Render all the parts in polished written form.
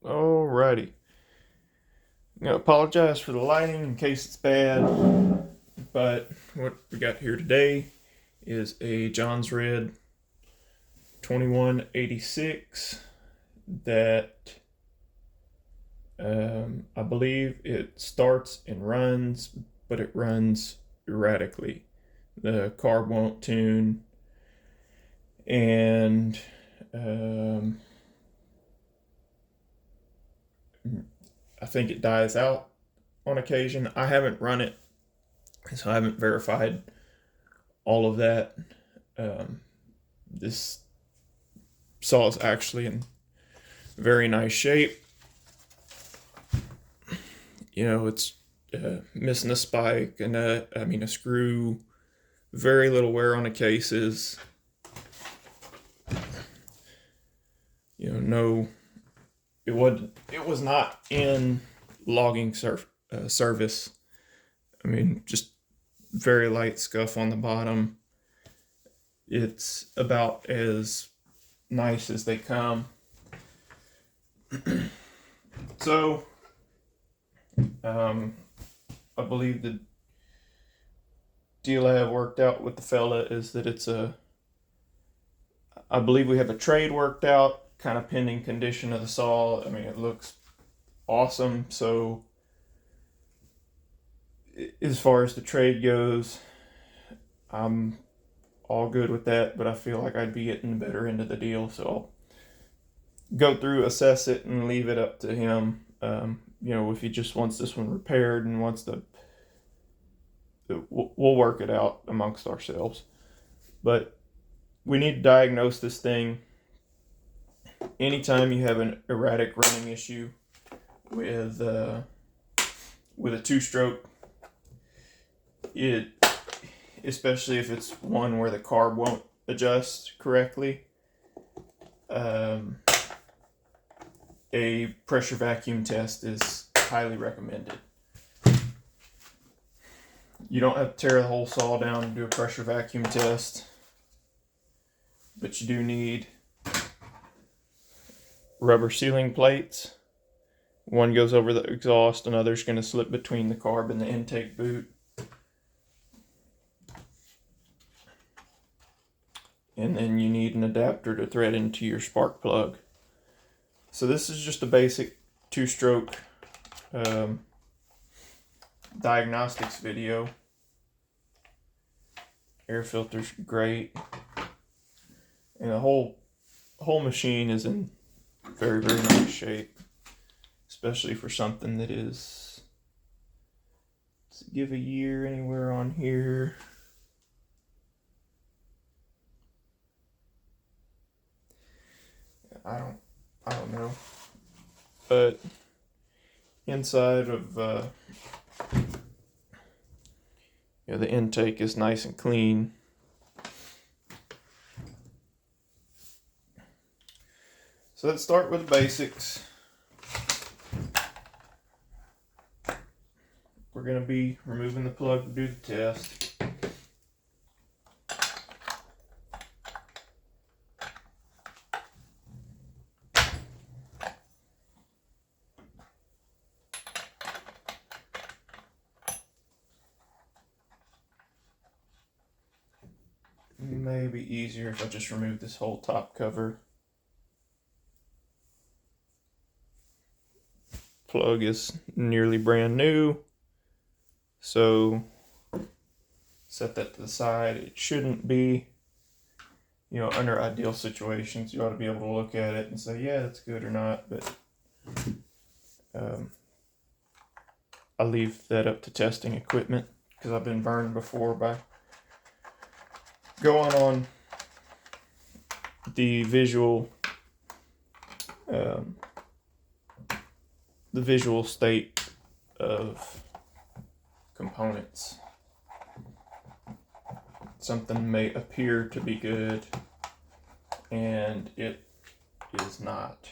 Alrighty. I'm gonna apologize for the lighting in case it's bad, but what we got here today is a Jonsered 2186 that I believe it starts and runs, but it runs erratically. The carb won't tune, and I think it dies out on occasion. I haven't run it, so I haven't verified all of that. This saw is actually in very nice shape. You know, it's missing a spike, a screw, very little wear on the cases. You know, no, it was not in logging service. I mean, just very light scuff on the bottom. It's about as nice as they come. So, I believe the deal I have worked out with the fella is that I believe we have a trade worked out, kind of pending condition of the saw. I mean, it looks awesome. So, as far as the trade goes, I'm all good with that, but I feel like I'd be getting the better end of the deal. So I'll go through, assess it, and leave it up to him. If he just wants this one repaired and we'll work it out amongst ourselves. But we need to diagnose this thing. Anytime you have an erratic running issue with a two-stroke, especially if it's one where the carb won't adjust correctly, a pressure vacuum test is highly recommended. You don't have to tear the whole saw down and do a pressure vacuum test, but you do need rubber sealing plates. One goes over the exhaust, another's going to slip between the carb and the intake boot. And then you need an adapter to thread into your spark plug. So this is just a basic two-stroke diagnostics video. Air filter's great, and the whole machine is in very, very nice shape, especially for something that is, let's give a year anywhere on here. I don't know, but inside of the intake is nice and clean. So let's start with the basics. We're going to be removing the plug to do the test. Maybe easier if I just remove this whole top cover. Plug is nearly brand new, so set that to the side. It shouldn't be, under ideal situations, you ought to be able to look at it and say, yeah, that's good or not, but I leave that up to testing equipment, because I've been burned before by going on the visual state of components. Something may appear to be good, and it is not.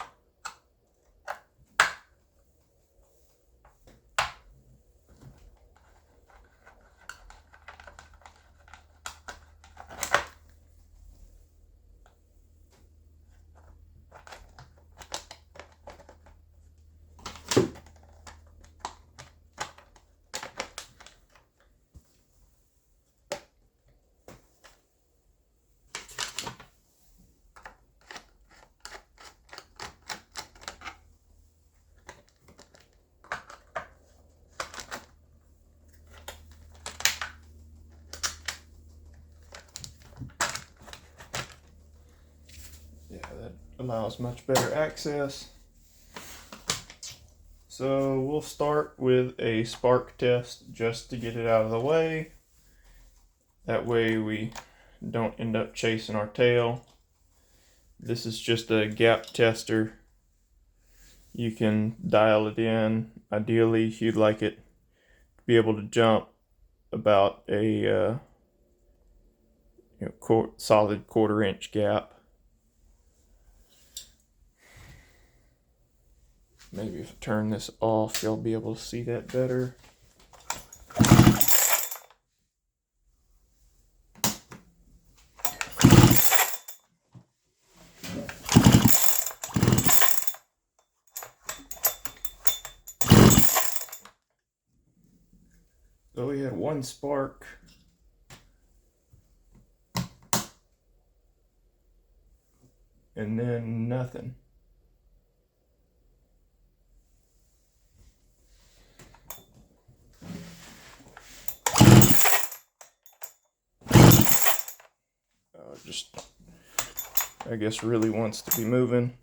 allows much better access. So we'll start with a spark test just to get it out of the way. That way we don't end up chasing our tail. This is just a gap tester. You can dial it in. Ideally, you'd like it to be able to jump about a solid 1/4 inch gap. Maybe if I turn this off, you'll be able to see that better. So we had one spark. And then nothing. I guess really wants to be moving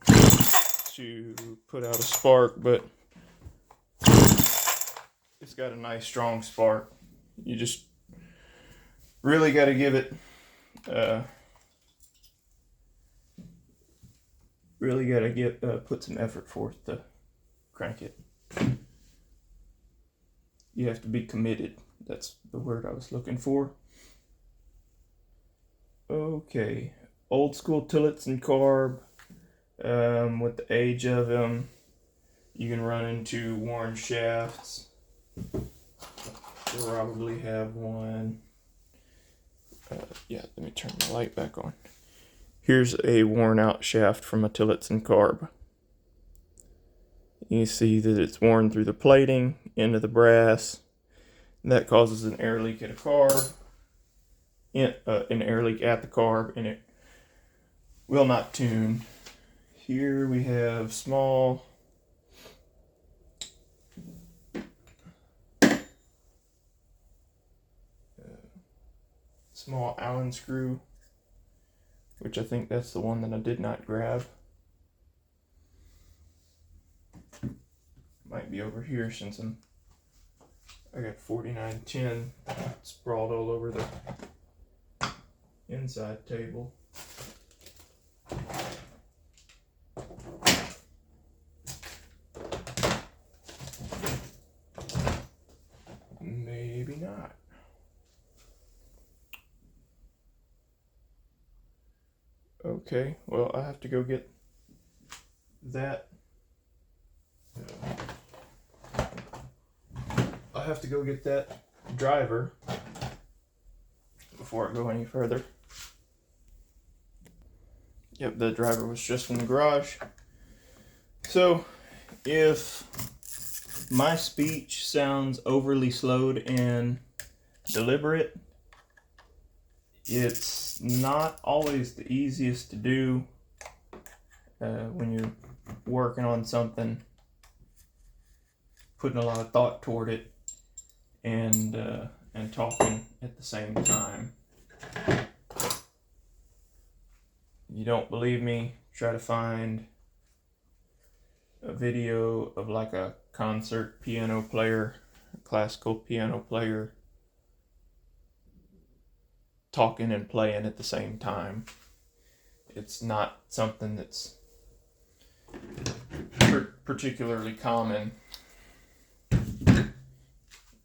to put out a spark, but it's got a nice strong spark. You just really got to give it put some effort forth to crank it. You have to be committed. That's the word I was looking for. Okay, old school tillets and carb. With the age of them, you can run into worn shafts. Probably have one. Yeah, let me turn the light back on. Here's a worn out shaft from a tillets and carb. You see that it's worn through the plating into the brass. That causes an air leak at a carb, an air leak at the carb, and it will not tune. Here we have small Allen screw, which I think that's the one that I did not grab. Might be over here since I got 4910 sprawled all over the inside table. Maybe not. Okay, well, I have to go get that. I have to go get that driver before I go any further. Yep, the driver was just in the garage. So, if my speech sounds overly slowed and deliberate, it's not always the easiest to do when you're working on something, putting a lot of thought toward it, and talking at the same time. You don't believe me? Try to find a video of like a concert piano player, a classical piano player, talking and playing at the same time. It's not something that's particularly common,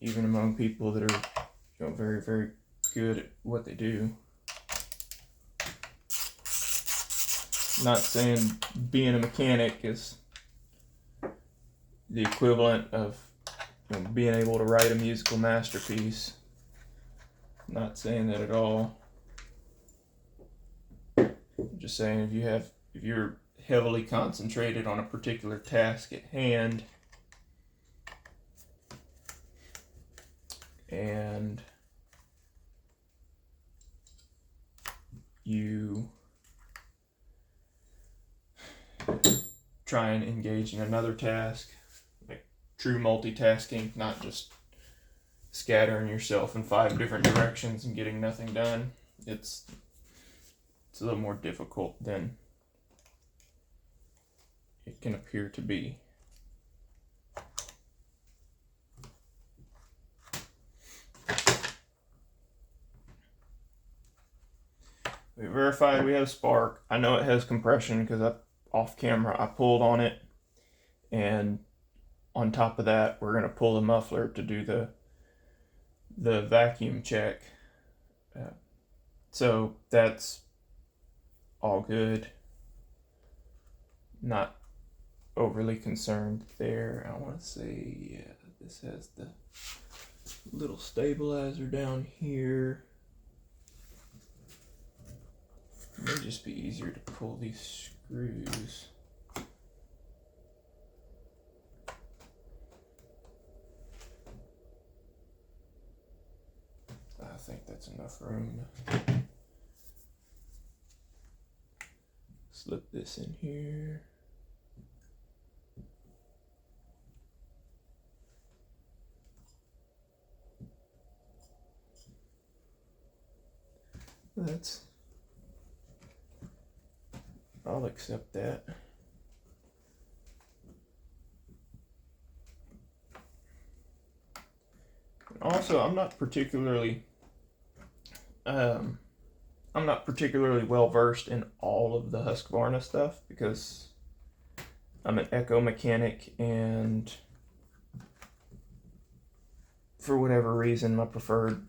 even among people that are, very, very good at what they do. Not saying being a mechanic is the equivalent of being able to write a musical masterpiece. Not saying that at all. I'm just saying if you're heavily concentrated on a particular task at hand, and you try and engage in another task, like true multitasking, not just scattering yourself in 5 different directions and getting nothing done. It's a little more difficult than it can appear to be. We verified we have spark. I know it has compression because off camera I pulled on it, and on top of that we're going to pull the muffler to do the vacuum check. So that's all good. Not overly concerned there. I want to say, yeah, this has the little stabilizer down here. It may just be easier to pull these screws. I think that's enough room. Slip this in here. I'll accept that. Also, I'm not particularly well versed in all of the Husqvarna stuff because I'm an echo mechanic, and for whatever reason my preferred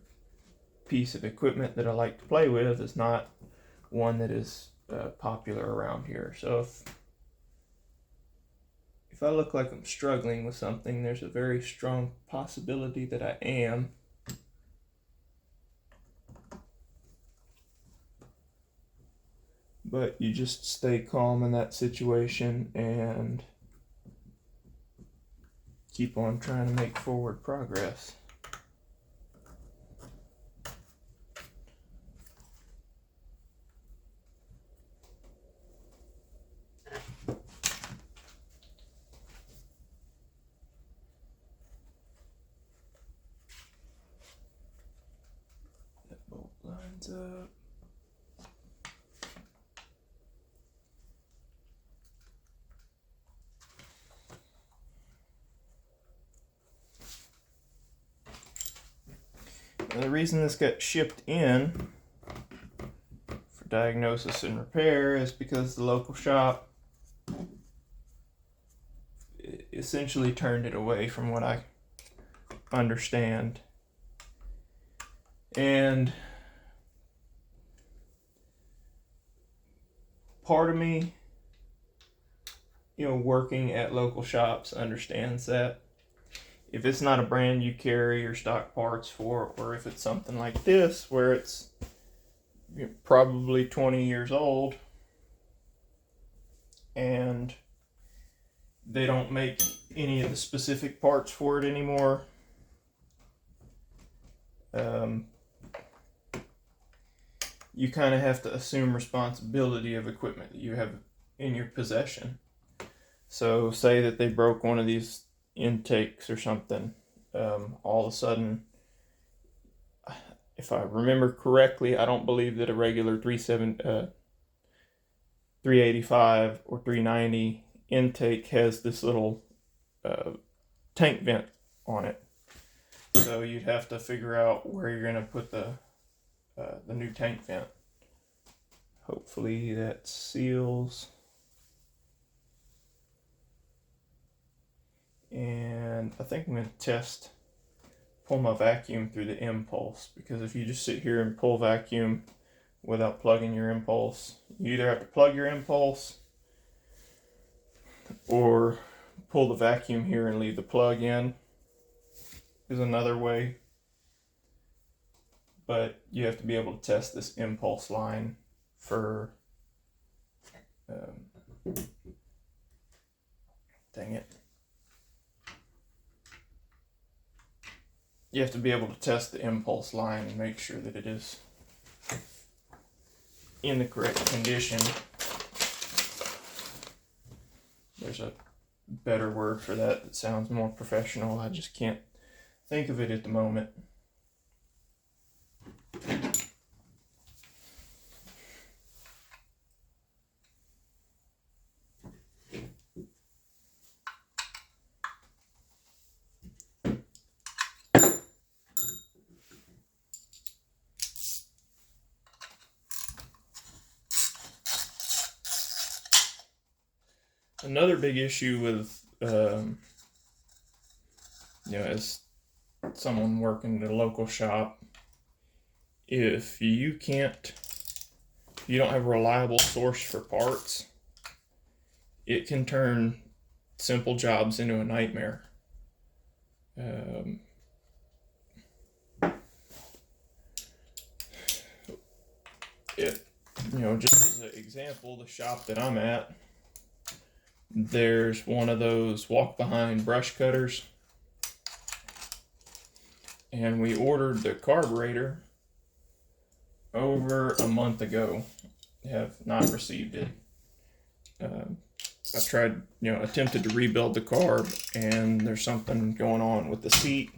piece of equipment that I like to play with is not one that is popular around here. So if I look like I'm struggling with something, there's a very strong possibility that I am. But you just stay calm in that situation and keep on trying to make forward progress. That bolt lines up. Now, the reason this got shipped in for diagnosis and repair is because the local shop essentially turned it away, from what I understand. And part of me, working at local shops, understands that if it's not a brand you carry or stock parts for, or if it's something like this where it's probably 20 years old and they don't make any of the specific parts for it anymore, you kind of have to assume responsibility of equipment that you have in your possession. So say that they broke one of these intakes or something, all of a sudden, if I remember correctly, I don't believe that a regular 385 or 390 intake has this little tank vent on it. So you'd have to figure out where you're going to put the new tank vent. Hopefully that seals. And I think I'm going to pull my vacuum through the impulse, because if you just sit here and pull vacuum without plugging your impulse, you either have to plug your impulse or pull the vacuum here and leave the plug in, is another way. But you have to be able to test this impulse line for dang it. You have to be able to test the impulse line and make sure that it is in the correct condition. There's a better word for that sounds more professional. I just can't think of it at the moment. Another big issue with, as someone working at a local shop, if you don't have a reliable source for parts, it can turn simple jobs into a nightmare. Just as an example, the shop that I'm at, there's one of those walk behind brush cutters, and we ordered the carburetor over a month ago. Have not received it. I tried, attempted to rebuild the carb, and there's something going on with the seat,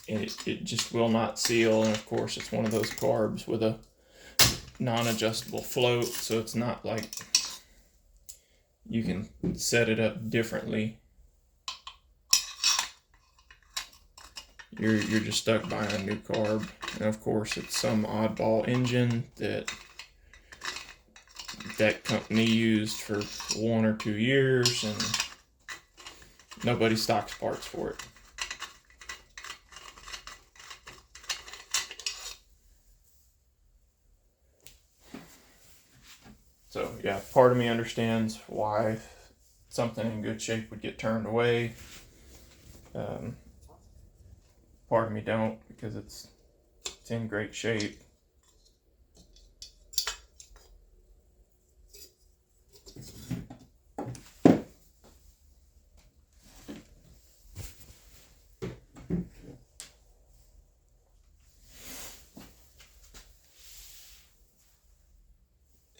and it just will not seal. And of course, it's one of those carbs with a non-adjustable float, so it's not like you can set it up differently. You're just stuck buying a new carb, and of course, it's some oddball engine that company used for 1 or 2 years, and nobody stocks parts for it. So yeah, part of me understands why something in good shape would get turned away. Part of me don't, because it's in great shape.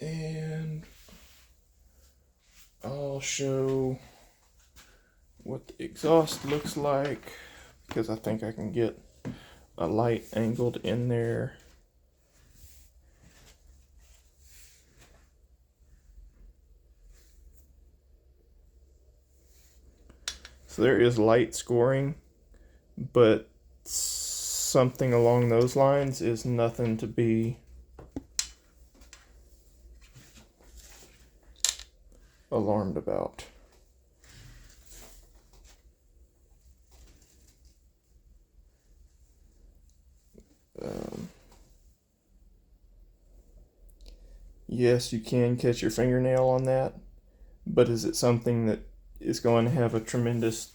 And I'll show what the exhaust looks like, because I think I can get a light angled in there. So there is light scoring, but something along those lines is nothing to be alarmed about. Yes, you can catch your fingernail on that, but is it something that is going to have a tremendous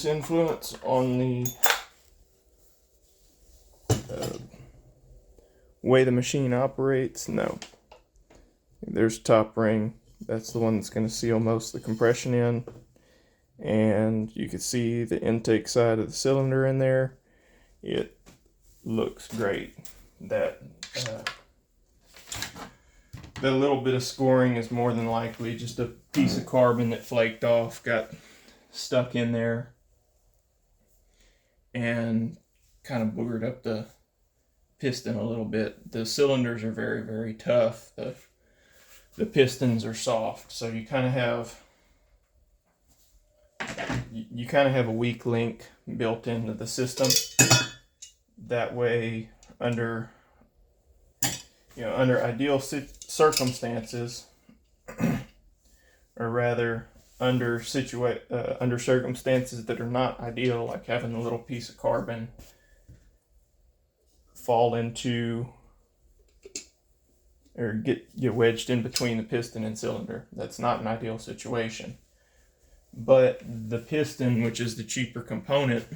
influence on the way the machine operates? No. There's top ring. That's the one that's going to seal most of the compression in. And you can see the intake side of the cylinder in there. It looks great. That little bit of scoring is more than likely just a piece of carbon that flaked off, got stuck in there, and kind of boogered up the piston a little bit. The cylinders are very, very tough. The pistons are soft, so you kind of have a weak link built into the system. That way, under ideal circumstances, or rather under circumstances that are not ideal, like having a little piece of carbon fall into or get wedged in between the piston and cylinder. That's not an ideal situation. But the piston, which is the cheaper component,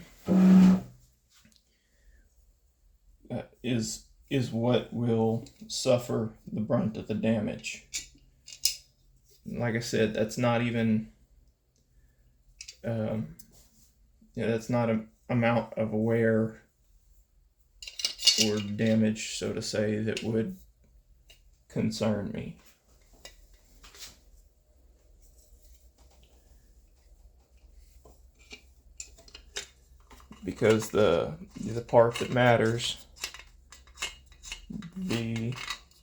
is what will suffer the brunt of the damage. Like I said, that's not even that's not an amount of wear or damage, so to say, that would concern me. Because the part that matters, the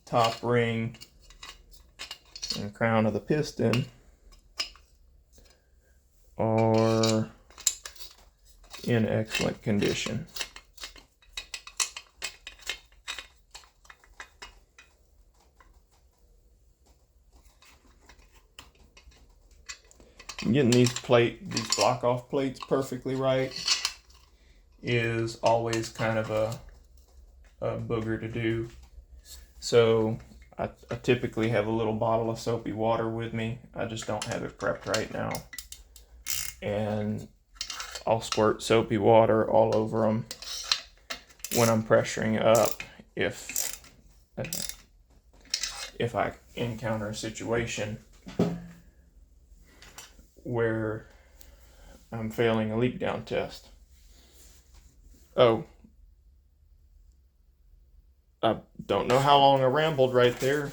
top ring and crown of the piston, are in excellent condition. getting these block off plates perfectly right is always kind of a booger to do. So I typically have a little bottle of soapy water with me. I just don't have it prepped right now. And I'll squirt soapy water all over them when I'm pressuring up if I encounter a situation where I'm failing a leak down test. Oh, I don't know how long I rambled right there. A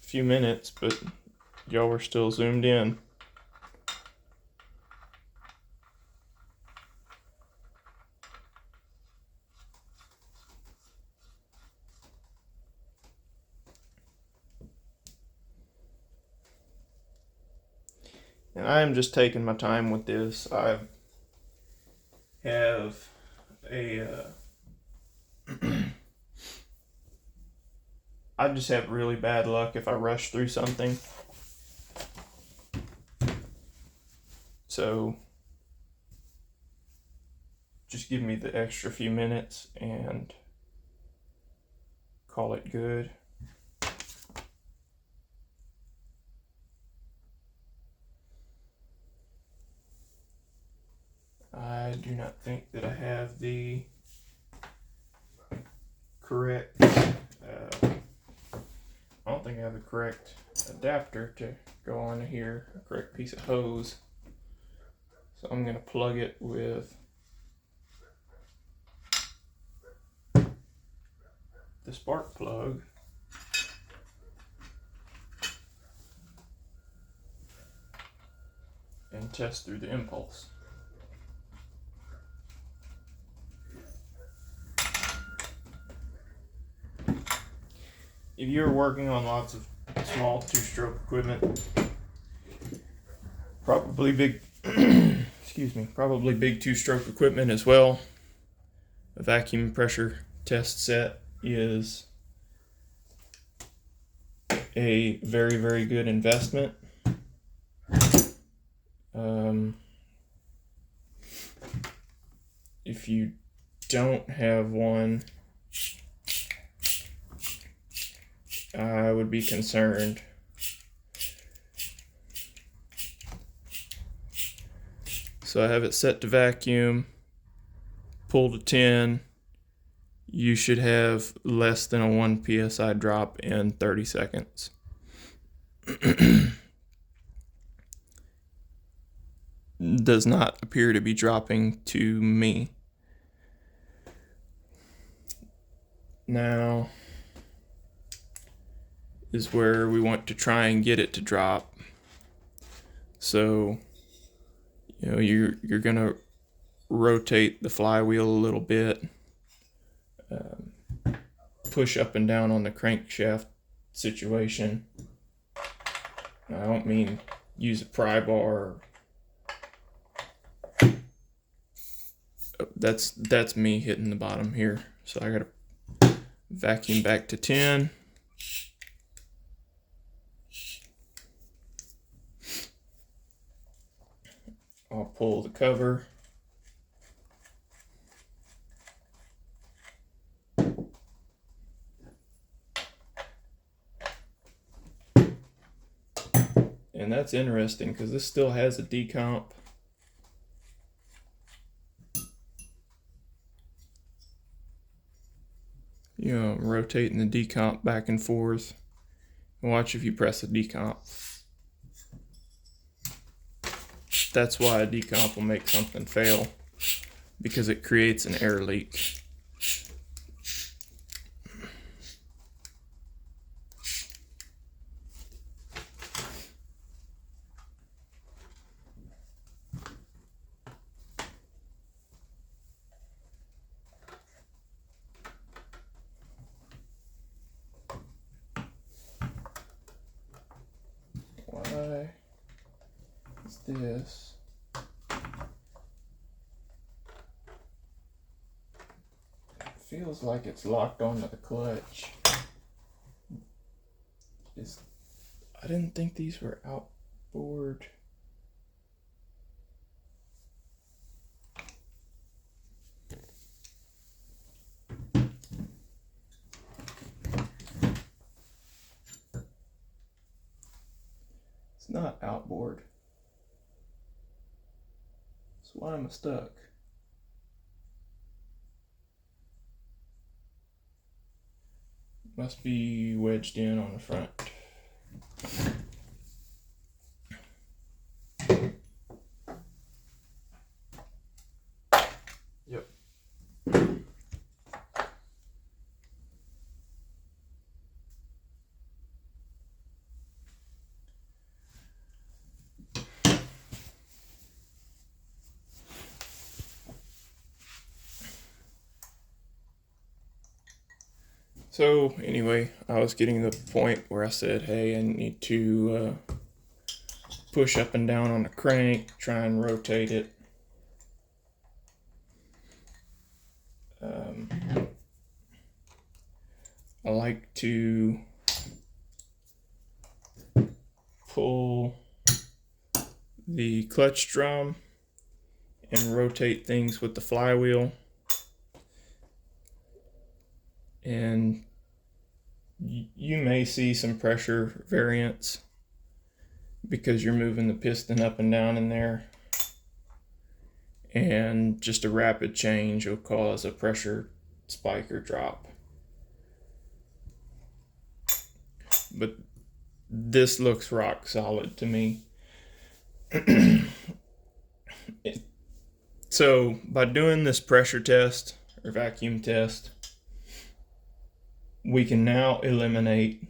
few minutes, but y'all were still zoomed in. And I am just taking my time with this. I have I just have really bad luck if I rush through something. So just give me the extra few minutes and call it good. I do not think that I have the correct, I don't think I have the correct adapter to go on here, a correct piece of hose. So I'm going to plug it with the spark plug. And test through the impulse. If you're working on lots of small two-stroke equipment, probably big, probably big two-stroke equipment as well, a vacuum pressure test set is a very, very good investment. If you don't have one, I would be concerned. So I have it set to vacuum, pull to 10. You should have less than a 1 psi drop in 30 seconds. Does not appear to be dropping to me. Now is where we want to try and get it to drop. So, you're gonna rotate the flywheel a little bit, push up and down on the crankshaft situation. Now, I don't mean use a pry bar. That's me hitting the bottom here. So I gotta vacuum back to 10. I'll pull the cover. And that's interesting because this still has a decomp. Rotating the decomp back and forth. Watch if you press the decomp. That's why a decomp will make something fail, because it creates an air leak. Why is this? Feels like it's locked onto the clutch. I didn't think these were outboard. It's not outboard. So why am I stuck? Must be wedged in on the front. Yep. So anyway, I was getting to the point where I said, hey, I need to push up and down on the crank, try and rotate it. I like to pull the clutch drum and rotate things with the flywheel. And you may see some pressure variance because you're moving the piston up and down in there. And just a rapid change will cause a pressure spike or drop. But this looks rock solid to me. So by doing this pressure test or vacuum test, we can now eliminate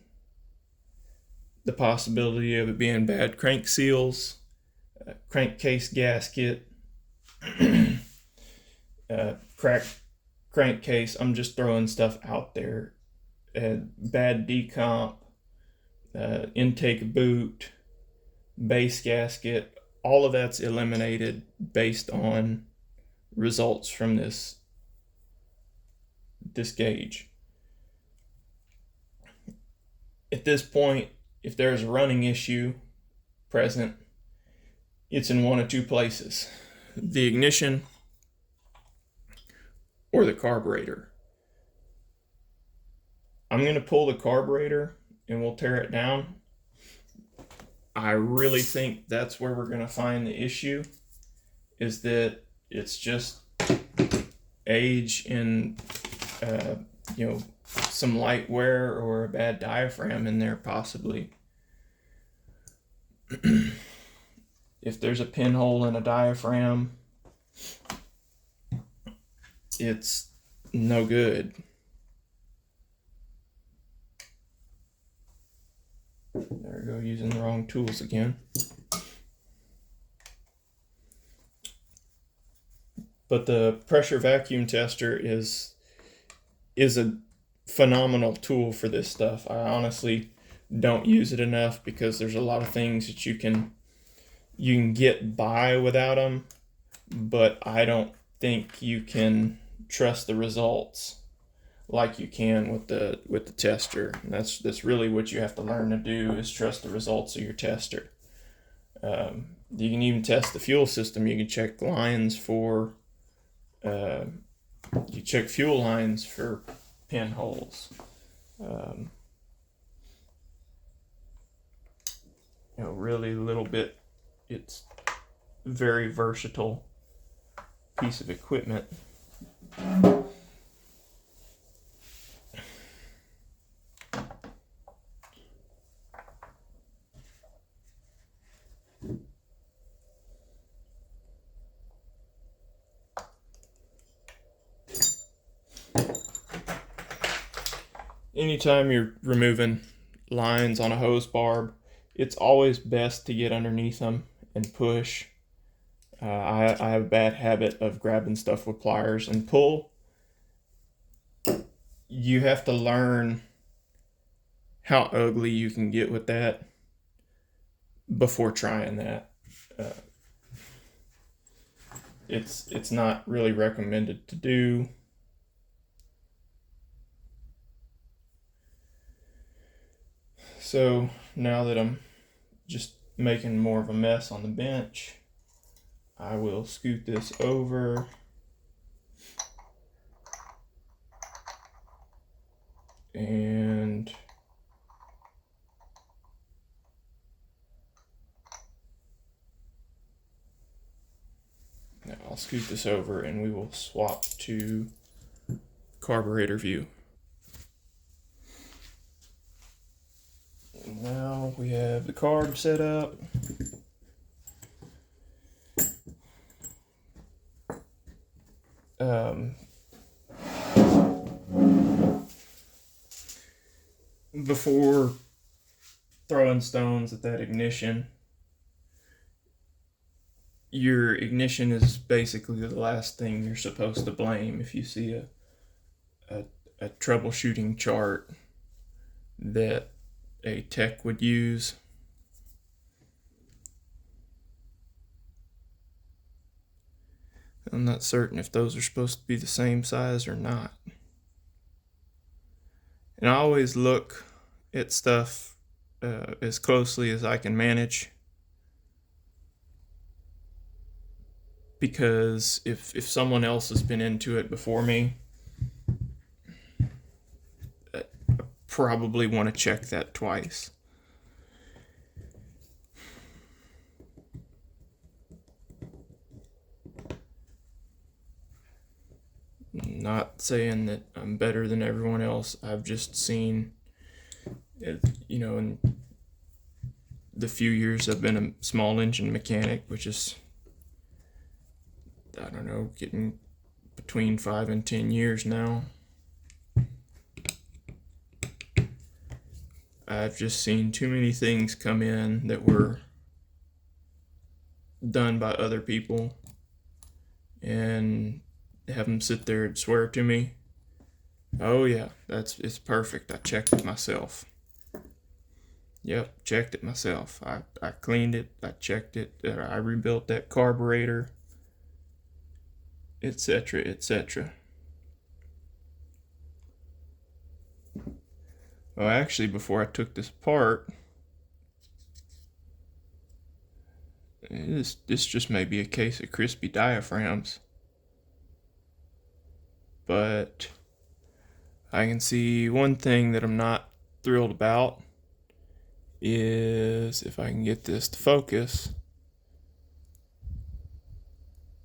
the possibility of it being bad crank seals, crankcase gasket, cracked crankcase. I'm just throwing stuff out there. Bad decomp, intake boot, base gasket, all of that's eliminated based on results from this gauge. At this point, if there's a running issue present, it's in one of two places: the ignition or the carburetor. I'm going to pull the carburetor and we'll tear it down. I really think that's where we're going to find the issue, is that it's just age and some light wear or a bad diaphragm in there possibly. If there's a pinhole in a diaphragm, it's no good. There we go, using the wrong tools again. But the pressure vacuum tester is a phenomenal tool for this stuff. I honestly don't use it enough because there's a lot of things that you can get by without them, but I don't think you can trust the results like you can with the tester. And that's really what you have to learn to do, is trust the results of your tester. You can even test the fuel system. You can check lines for you check fuel lines for pinholes. Really little bit. It's very versatile piece of equipment. Anytime you're removing lines on a hose barb, it's always best to get underneath them and push. I have a bad habit of grabbing stuff with pliers and pull. You have to learn how ugly you can get with that before trying that. It's not really recommended to do. So now that I'm just making more of a mess on the bench, I will scoot this over and I'll scoot this over and we will swap to carburetor view. Now we have the carb set up. Before throwing stones at that ignition, your ignition is basically the last thing you're supposed to blame. If you see a troubleshooting chart that a tech would use, I'm not certain if those are supposed to be the same size or not. And I always look at stuff as closely as I can manage, because if someone else has been into it before me, I probably want to check that twice. Not saying that I'm better than everyone else. I've just seen it, in the few years I've been a small engine mechanic, which is, I don't know, getting between 5 and 10 years now. I've just seen too many things come in that were done by other people and have them sit there and swear to me, oh yeah, it's perfect, I checked it myself. Yep, checked it myself. I cleaned it, I checked it, I rebuilt that carburetor, etc., etc. Well, actually, before I took this apart, this just may be a case of crispy diaphragms, but I can see one thing that I'm not thrilled about is, if I can get this to focus,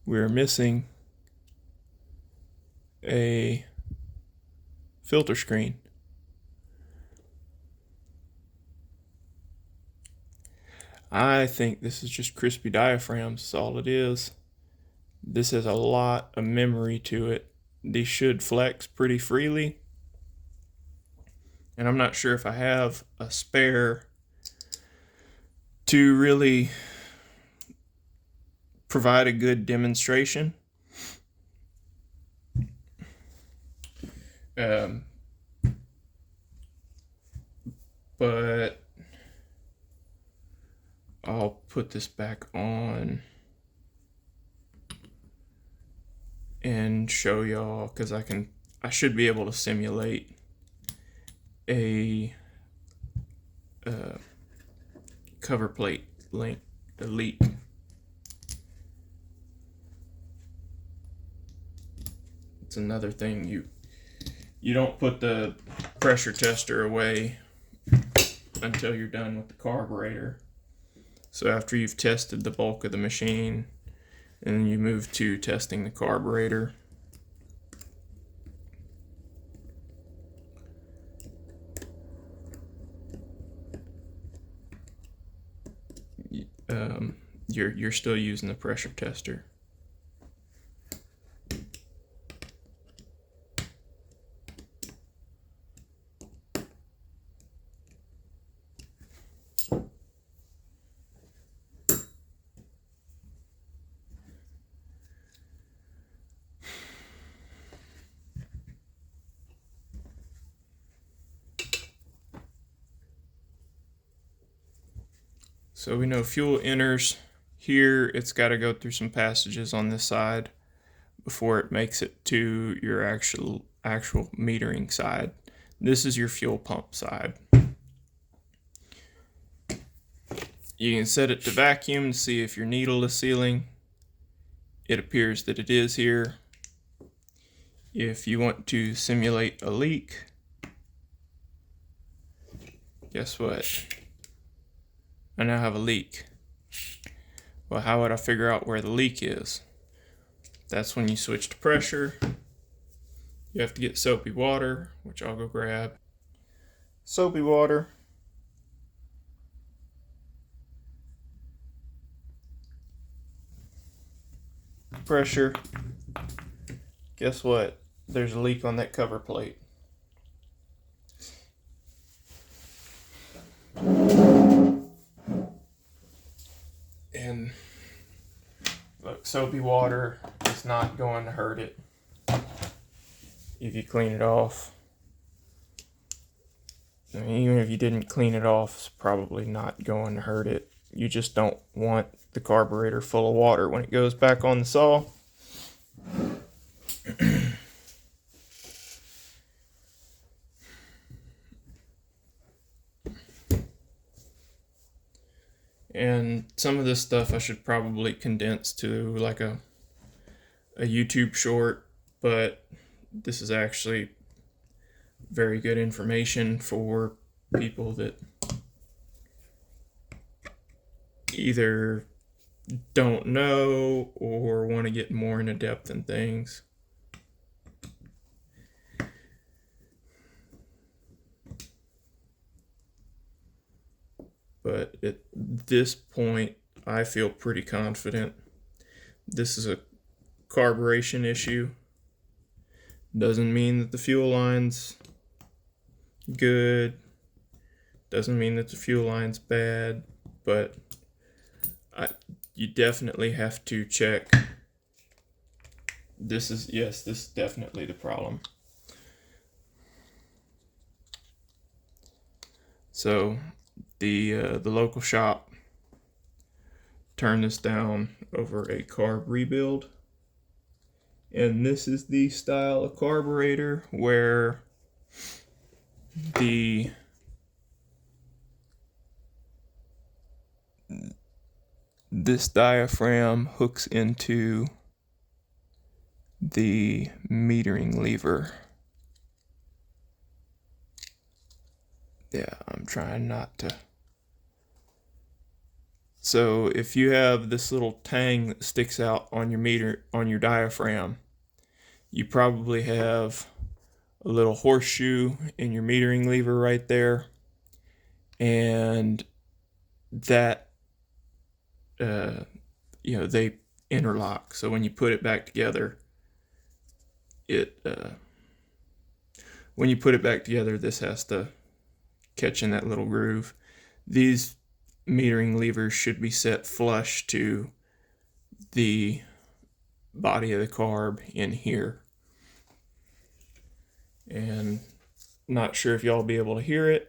we're missing a filter screen. I think this is just crispy diaphragms, that's all it is. This has a lot of memory to it. These should flex pretty freely, and I'm not sure if I have a spare to really provide a good demonstration. But I'll put this back on and show y'all, because I should be able to simulate a cover plate leak. It's another thing, you don't put the pressure tester away until you're done with the carburetor. So after you've tested the bulk of the machine, and then you move to testing the carburetor. You're still using the pressure tester. So we know fuel enters here. It's got to go through some passages on this side before it makes it to your actual metering side. This is your fuel pump side. You can set it to vacuum to see if your needle is sealing. It appears that it is here. If you want to simulate a leak, guess what? I now have a leak. Well, how would I figure out where the leak is? That's when you switch to pressure. You have to get soapy water, which I'll go grab. Soapy water. Pressure. Guess what? There's a leak on that cover plate. And look, soapy water is not going to hurt it if you clean it off. I mean, even if you didn't clean it off, it's probably not going to hurt it. You just don't want the carburetor full of water when it goes back on the saw. And some of this stuff I should probably condense to like a YouTube short, but this is actually very good information for people that either don't know or want to get more into depth in things. But at this point, I feel pretty confident. This is a carburation issue. Doesn't mean that the fuel line's good. Doesn't mean that the fuel line's bad. But you definitely have to check. This is definitely the problem. So the local shop turned this down over a carb rebuild, and this is the style of carburetor where this diaphragm hooks into the metering lever. Yeah, I'm trying not to. So if you have this little tang that sticks out on your diaphragm, you probably have a little horseshoe in your metering lever right there, and that they interlock. So when you put it back together, this has to catch in that little groove. These metering levers should be set flush to the body of the carb in here. And not sure if y'all will be able to hear it.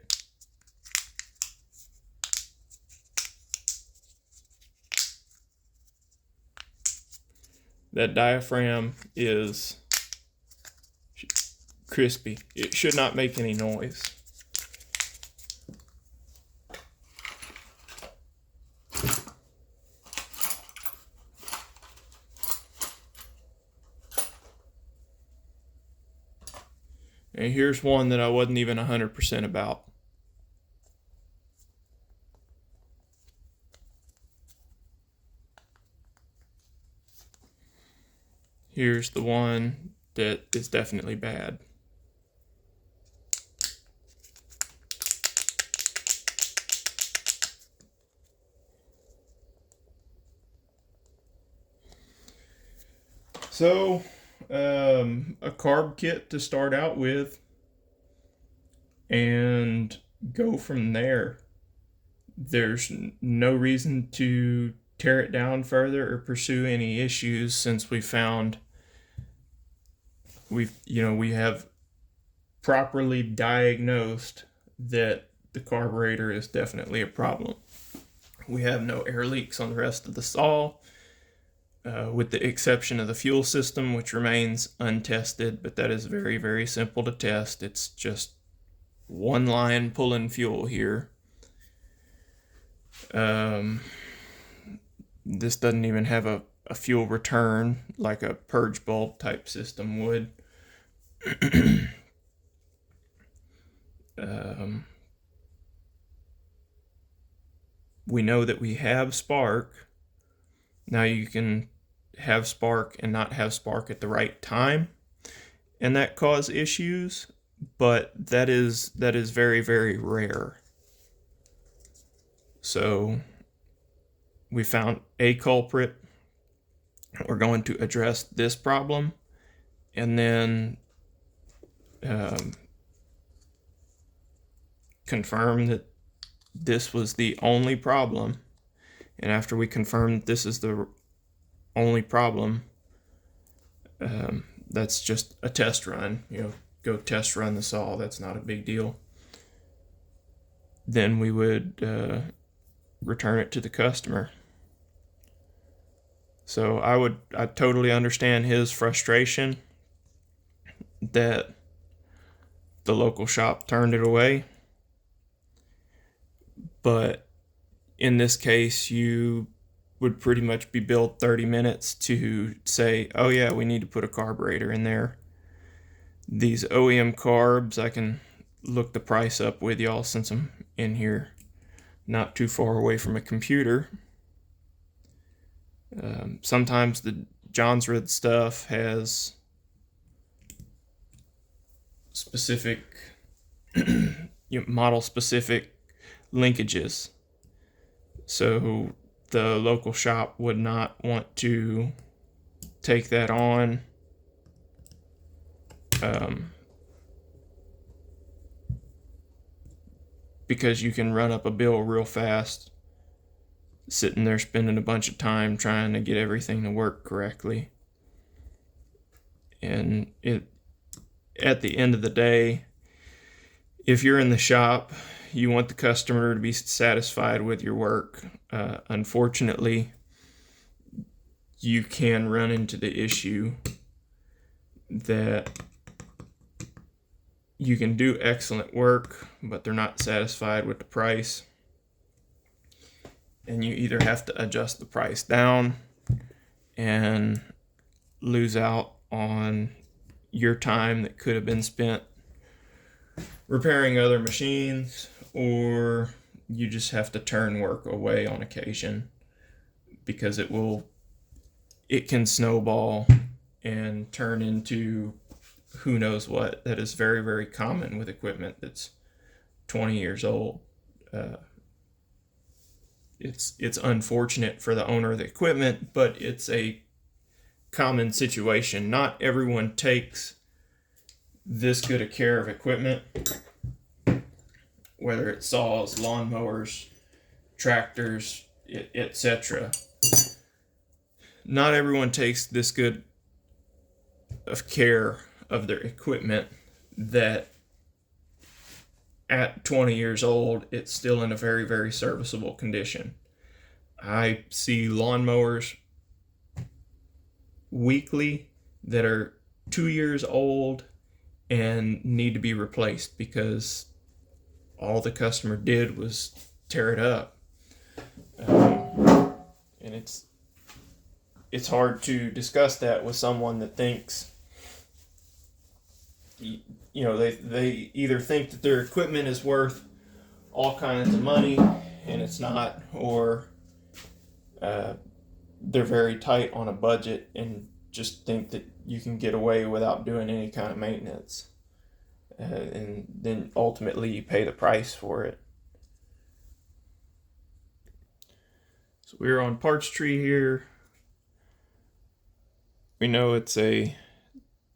That diaphragm is crispy. It should not make any noise. And here's one that I wasn't even 100% about. Here's the one that is definitely bad. So, a carb kit to start out with, and go from there. There's no reason to tear it down further or pursue any issues, since we have properly diagnosed that the carburetor is definitely a problem. We have no air leaks on the rest of the saw, with the exception of the fuel system, which remains untested, but that is very, very simple to test. It's just one line pulling fuel here. This doesn't even have a fuel return like a purge bulb type system would. We know that we have spark. Now you can have spark and not have spark at the right time, and that cause issues, but that is very, very rare. So we found a culprit. We're going to address this problem, and then confirm that this was the only problem. And after we confirm that this is the only problem, that's just a test run. Go test run the saw. That's not a big deal. Then we would return it to the customer. So I totally understand his frustration that the local shop turned it away. But in this case, you would pretty much be billed 30 minutes to say, oh yeah, we need to put a carburetor in there. These OEM carbs, I can look the price up with y'all since I'm in here not too far away from a computer. Sometimes the Jonsered stuff has specific model specific linkages, so the local shop would not want to take that on. Because you can run up a bill real fast sitting there spending a bunch of time trying to get everything to work correctly. And at the end of the day, if you're in the shop, you want the customer to be satisfied with your work. Unfortunately, you can run into the issue that you can do excellent work, but they're not satisfied with the price. And you either have to adjust the price down and lose out on your time that could have been spent repairing other machines, or you just have to turn work away on occasion because it can snowball and turn into who knows what. That is very, very common with equipment that's 20 years old. It's unfortunate for the owner of the equipment, but it's a common situation. Not everyone takes this good a care of equipment, whether it's saws, lawnmowers, tractors, etc. Not everyone takes this good of care of their equipment that at 20 years old, it's still in a very, very serviceable condition. I see lawnmowers weekly that are 2 years old and need to be replaced because all the customer did was tear it up. And it's hard to discuss that with someone that thinks, they either think that their equipment is worth all kinds of money and it's not, or they're very tight on a budget and just think that you can get away without doing any kind of maintenance. And then ultimately you pay the price for it. So we're on parts tree here. We know it's a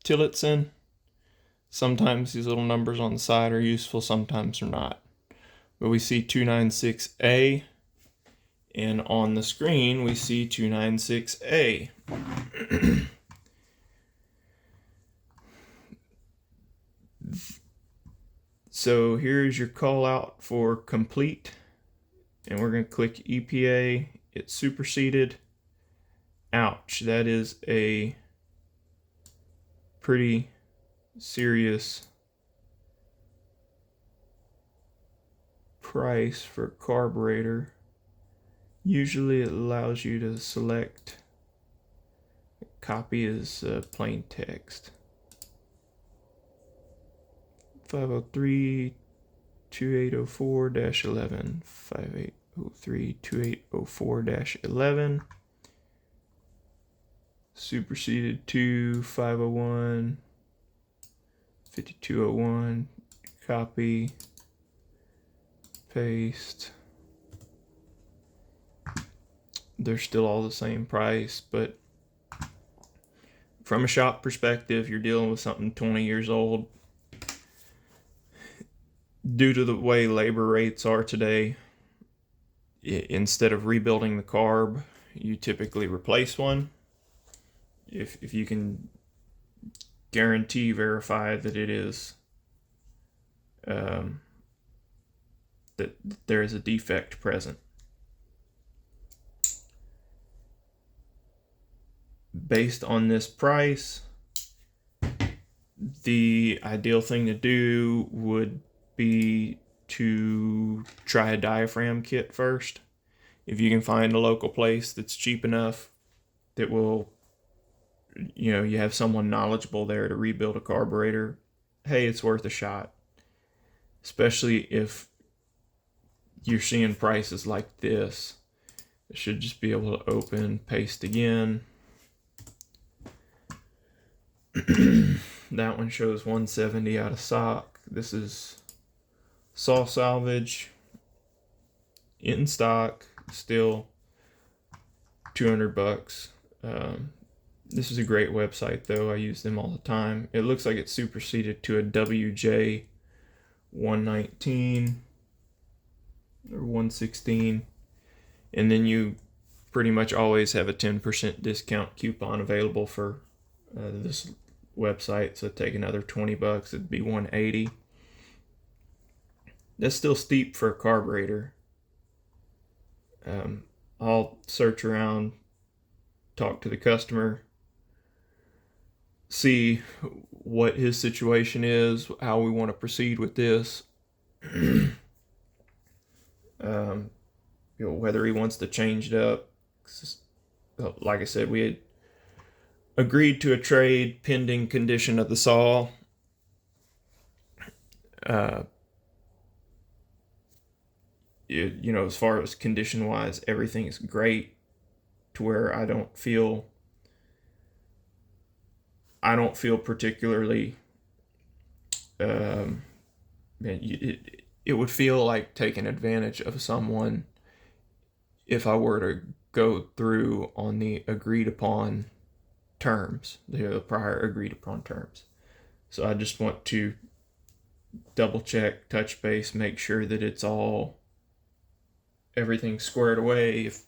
Tillotson. Sometimes these little numbers on the side are useful, sometimes they're not. But we see 296A, and on the screen we see 296A. So here's your call out for complete, and we're going to click EPA. It's superseded. Ouch, that is a pretty serious price for a carburetor. Usually it allows you to select copy as plain text. 503-2804-11, 5803-2804-11. superseded to 501, 5201, copy, paste. They're still all the same price, but from a shop perspective, you're dealing with something 20 years old. Due to the way labor rates are today, instead of rebuilding the carb, you typically replace one. If you can verify that it is that there is a defect present. Based on this price, the ideal thing to do would be to try a diaphragm kit first. If you can find a local place that's cheap enough that will, you have someone knowledgeable there to rebuild a carburetor, hey, it's worth a shot. Especially if you're seeing prices like this. It should just be able to open, paste again. That one shows 170 out of stock. This is saw salvage, in stock, still $200. This is a great website though. I use them all the time. It looks like it's superseded to a WJ 119 or 116, and then you pretty much always have a 10% discount coupon available for this website. So take another $20, it'd be 180. That's still steep for a carburetor. I'll search around, talk to the customer, see what his situation is, how we want to proceed with this. Whether he wants to change it up. Like I said, we had agreed to a trade pending condition of the saw. As far as condition wise, everything is great to where I don't feel particularly it would feel like taking advantage of someone if I were to go through on the agreed upon terms, the prior agreed upon terms. So I just want to double check, touch base, make sure that it's all everything squared away. If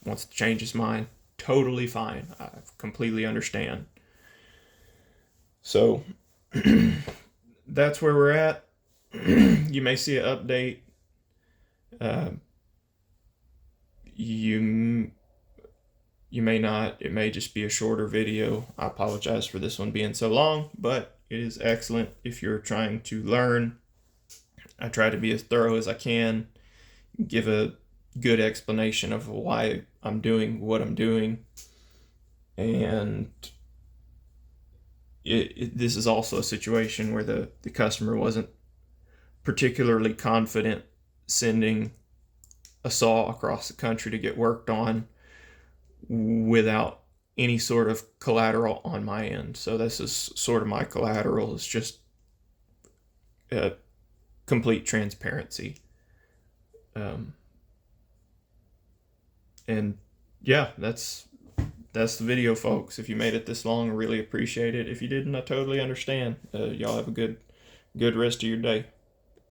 wants to change his mind, totally fine. I completely understand. So that's where we're at. You may see an update. You may not. It may just be a shorter video. I apologize for this one being so long, but it is excellent if you're trying to learn. I try to be as thorough as I can, give a good explanation of why I'm doing what I'm doing. And this is also a situation where the customer wasn't particularly confident sending a saw across the country to get worked on without any sort of collateral on my end. So this is sort of my collateral. It's just complete transparency. And yeah, that's the video, folks. If you made it this long, I really appreciate it. If you didn't, I totally understand. Y'all have a good rest of your day.